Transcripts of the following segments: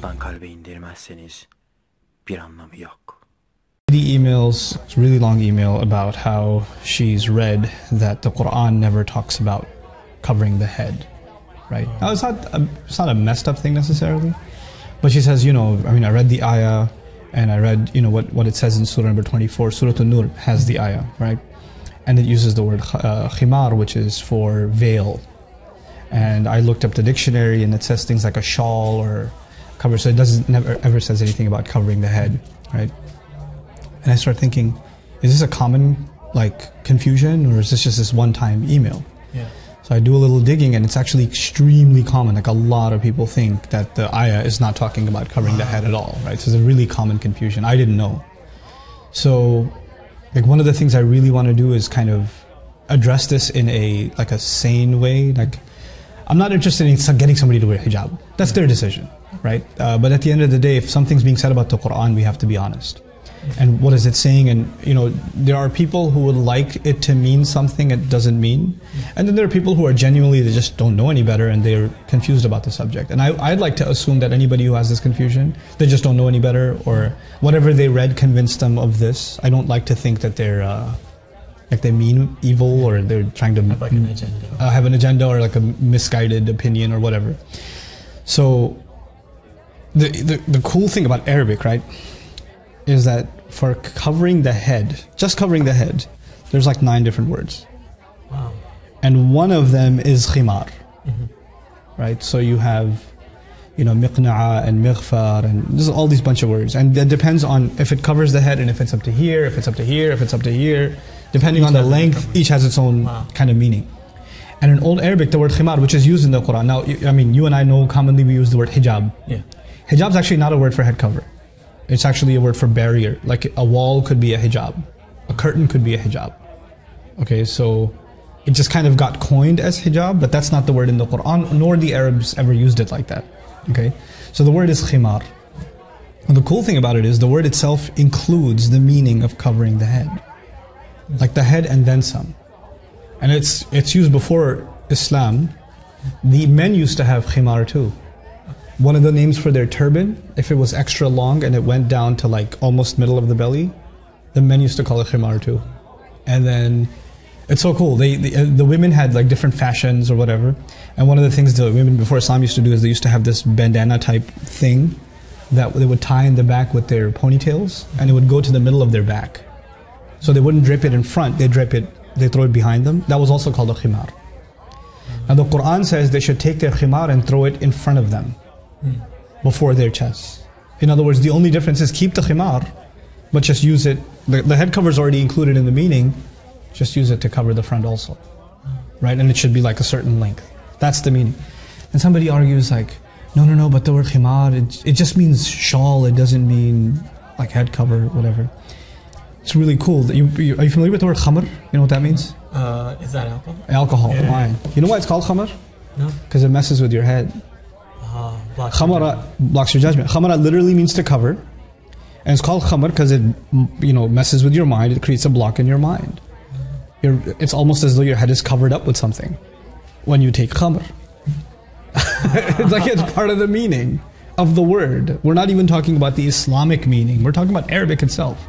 kalpten kalbe indirmezseniz bir anlamı yok. The emails, it's a really long email about how she's read that the Quran never talks about covering the head, right? Now it's not a messed up thing necessarily, but she says, I read the ayah and I read, what it says in Surah number 24, Surah An-Nur has the ayah, right? And it uses the word khimar, which is for veil. And I looked up the dictionary and it says things like a shawl or cover, so it never ever says anything about covering the head, right? And I started thinking, is this a common confusion, or is this just this one-time email? Yeah. So I do a little digging, and it's actually extremely common. Like, a lot of people think that the ayah is not talking about covering the head at all, right? So it's a really common confusion. I didn't know. So, one of the things I really want to do is kind of address this in a sane way. I'm not interested in getting somebody to wear hijab. That's their decision, right? But at the end of the day, if something's being said about the Quran, we have to be honest. And what is it saying? And there are people who would like it to mean something it doesn't mean, and then there are people who are genuinely, they just don't know any better and they're confused about the subject. And I'd like to assume that anybody who has this confusion, they just don't know any better, or whatever they read convinced them of this. I don't like to think that they're they mean evil, or they're trying to have an agenda, have an agenda, or a misguided opinion or whatever. So the cool thing about Arabic, right, is that for covering the head, just covering the head, there's 9 different words. Wow. And one of them is khimar. Right? So you have, miqna'a and mighfar, and there's all these bunch of words. And that depends on if it covers the head, and if it's up to here, if it's up to here, if it's up to here. Depending on the length, each has its own kind of meaning. And in Old Arabic, the word khimar, which is used in the Quran. Now, you and I know commonly we use the word hijab. Yeah. Hijab is actually not a word for head cover. It's actually a word for barrier. Like a wall could be a hijab. A curtain could be a hijab. Okay, so it just kind of got coined as hijab, but that's not the word in the Quran, nor the Arabs ever used it like that. Okay, so the word is khimar. And the cool thing about it is the word itself includes the meaning of covering the head. Like the head and then some. And it's used before Islam. The men used to have khimar too. One of the names for their turban, if it was extra long and it went down to almost middle of the belly, the men used to call it khimar too. And then, it's so cool. The women had different fashions or whatever. And one of the things the women before Islam used to do is they used to have this bandana type thing that they would tie in the back with their ponytails, and it would go to the middle of their back. So they wouldn't drape it in front, they throw it behind them. That was also called a khimar. Now the Quran says they should take their khimar and throw it in front of them, before their chests. In other words, the only difference is keep the khimar, but just use it. The head cover is already included in the meaning. Just use it to cover the front also, right? And it should be a certain length. That's the meaning. And somebody argues no, but the word khimar, it just means shawl. It doesn't mean head cover, whatever. It's really cool. Are you familiar with the word khamr? You know what that means? Is that alcohol? Alcohol, yeah. Wine. You know why it's called khamr? No. Because it messes with your head. Khamara blocks your judgment. Khamara literally means to cover, and it's called khamar because it messes with your mind. It creates a block in your mind. It's almost as though your head is covered up with something when you take khamr. It's part of the meaning of the word. We're not even talking about the Islamic meaning. We're talking about Arabic itself.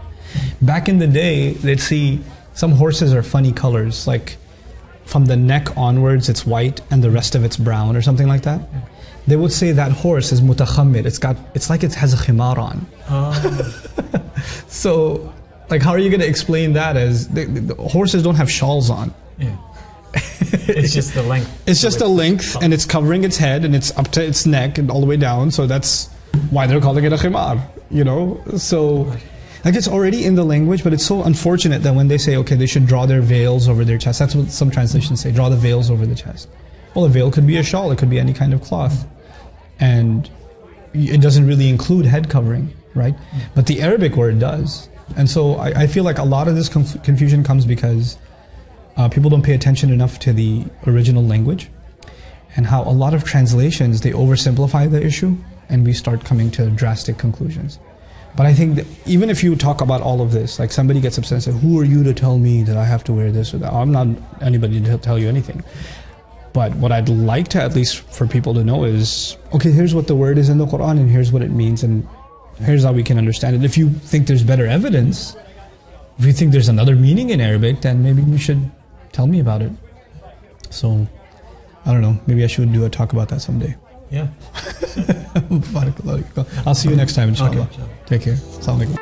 Back in the day, they'd see some horses are funny colors, from the neck onwards it's white and the rest of it's brown or something like that. They would say that horse is mutakhammir. It's like it has a khimar on. So, how are you going to explain that as the horses don't have shawls on? Yeah. It's just the length. It's just a length, and it's covering its head, and it's up to its neck and all the way down. So that's why they're calling it a khimar. So it's already in the language, but it's so unfortunate that when they say, okay, they should draw their veils over their chest. That's what some translations say, draw the veils over the chest. Well, a veil could be a shawl, it could be any kind of cloth. And it doesn't really include head covering, right? But the Arabic word does. And so I feel like a lot of this confusion comes because people don't pay attention enough to the original language, and how a lot of translations, they oversimplify the issue, and we start coming to drastic conclusions. But I think that even if you talk about all of this, somebody gets upset and says, who are you to tell me that I have to wear this or that? I'm not anybody to tell you anything. But what I'd like to at least for people to know is, okay, here's what the word is in the Quran and here's what it means and here's how we can understand it. If you think there's better evidence, if you think there's another meaning in Arabic, then maybe you should tell me about it. So, I don't know, maybe I should do a talk about that someday. Yeah. I'll see you next time, inshallah. Okay, sure. Take care. Assalamu alaikum.